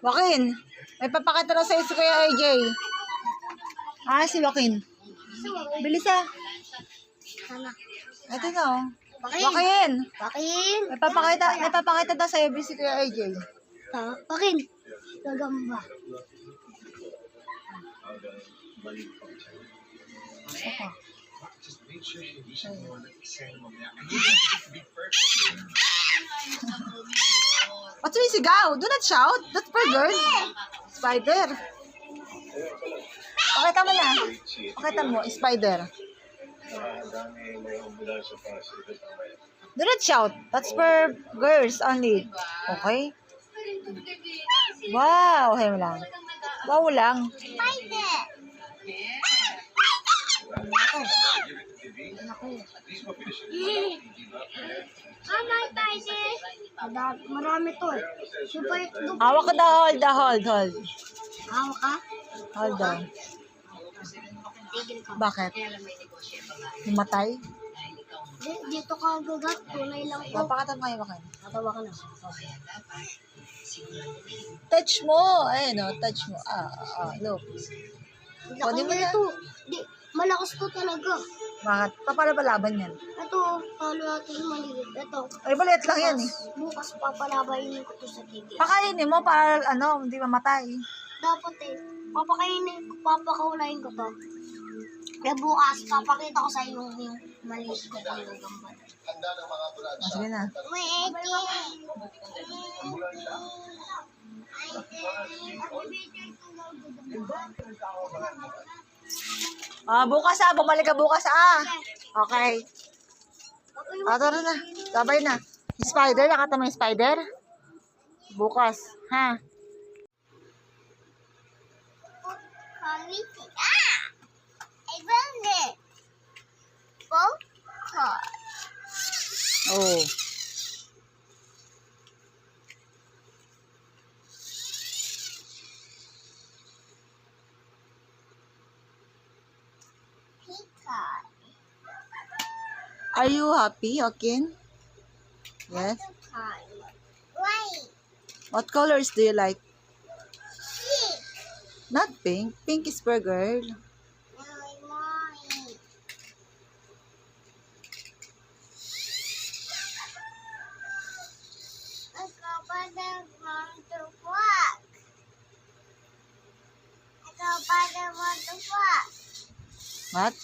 Joaquin, may papakita na sa'yo si Kuya AJ. Si Joaquin. Bilis Ito na Joaquin. May papakita daw sa'yo si Kuya AJ. Joaquin. Gagamba. What's yung sigaw? Do not shout. That's for girl. Spider. Pakita mo na. Pakita mo, spider. Do not shout. That's for girls only. Okay? Wow. Hay mo lang. Wow lang. Spider. Marami to eh. Super, Hawak ka daw. Hold. hawak ka? Hold daw. Bakit? Himatay? Dito ka gagat. Kulay lang to. Papakita mo kayo ba kayo? Natawa ka na. Touch mo. Ayun touch mo. Look. Laki mo na na. ito. Malakas to talaga. Bakit? Paano ba laban yan? Ito, talo natin yung maliit. Ito. Ay, maliit lang yan eh. Bukas papalabayin ko to sa tigil. Pakainin mo para hindi mamatay. Dapat papakaulayin ko to. Kaya bukas, papakita ko sa iyo yung maliit ko pang gagamba. Sige na. May Bukas bumalik ka bukas Okay. Tara na. Sabay na. Spider, nakata mo yung spider? Bukas, ha? I found it. Focus. Oh. Peacock. Are you happy, Joaquin? Yes. White. What colors do you like? Pink. Not pink. Pink is for girl. White. Want to walk. Want to walk. What?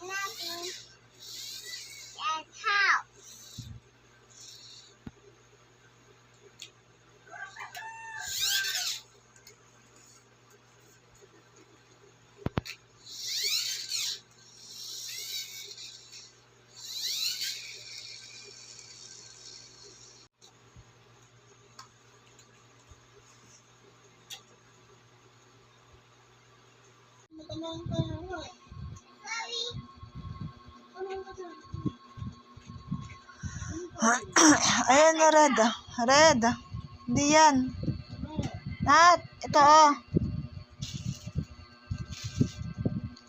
Nothing. That's how. Ayan na, red. Red. Hindi yan. Ito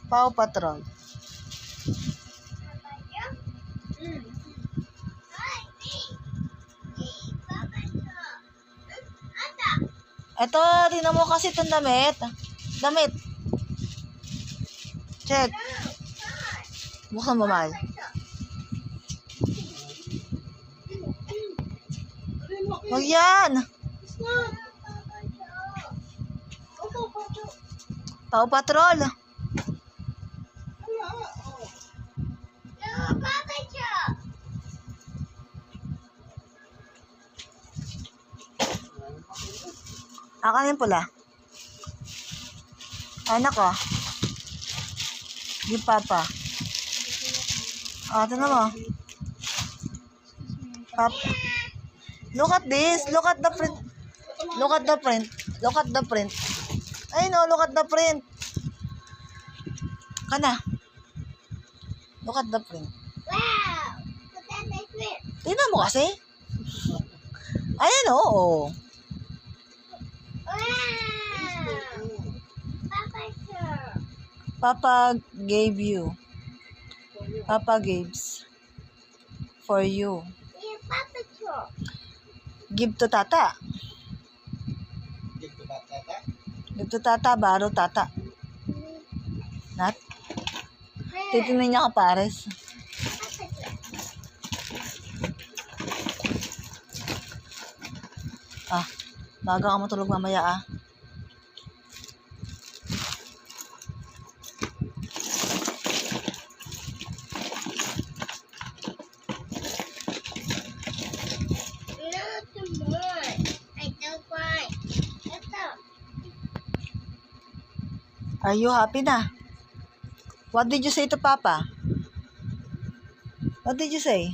Paw Patrol. Ito, tingnan mo kasi itong damit. Damit. Check. Buksan mo, Mal. Huwag yan. Paw Patrol. Akan yung pula. Anak ko. Yung papa. Ito na mo. Papa. Look at this. Look at the print. Look at the print. Look at the print. Ay no, look at the print. Kana. Look at the print. Wow! But then they quit. Tingnan mo kasi. Ayan Wow! Papa gave you. Papa gives for you. Yeah, Papa Joe. Give to tata. Ito tata, baro tata. Nat? Titignan niya ka pares. Ah, baga ka matulog mamaya ah. Are you happy na? What did you say to Papa? What did you say?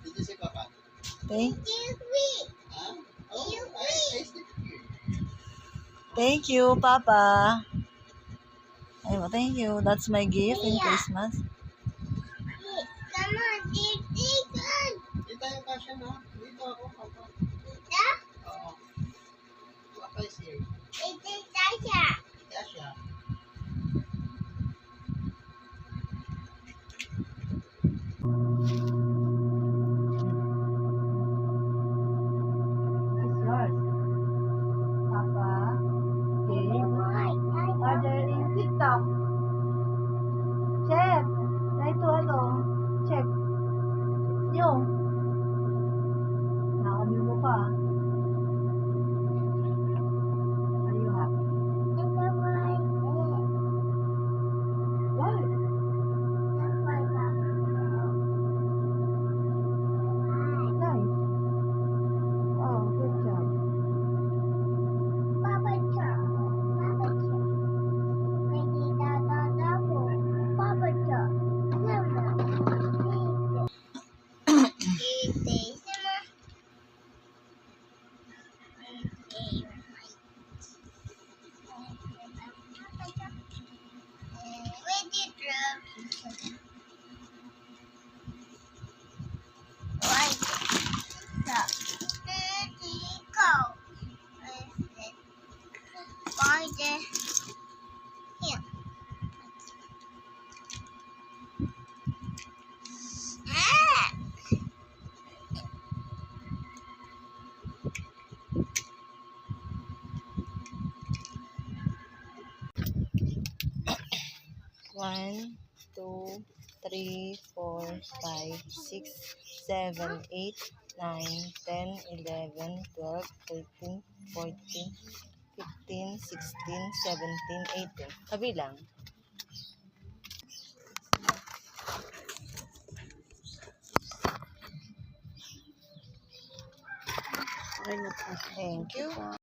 Did you say Papa? Thank, thank you, Papa. Ay, well, thank you. That's my gift in Christmas. Come on, Tigan. Dito tayo kasya na. Dito ako, Papa. Ita? Oo. Papa is here. Ita Tasha. Kasya. It's yours. Papa. Okay. Order in TikTok. Check. Try to ano. Check. It's you. Nakami mo pa. Are you happy? Why? Nice. Oh, good job. One, 2, 3, 4, 5, 6, 7, 8, 9, 10, 11, 12, 13, 14, 15, 16, 17, 18. Kabilang. Thank you.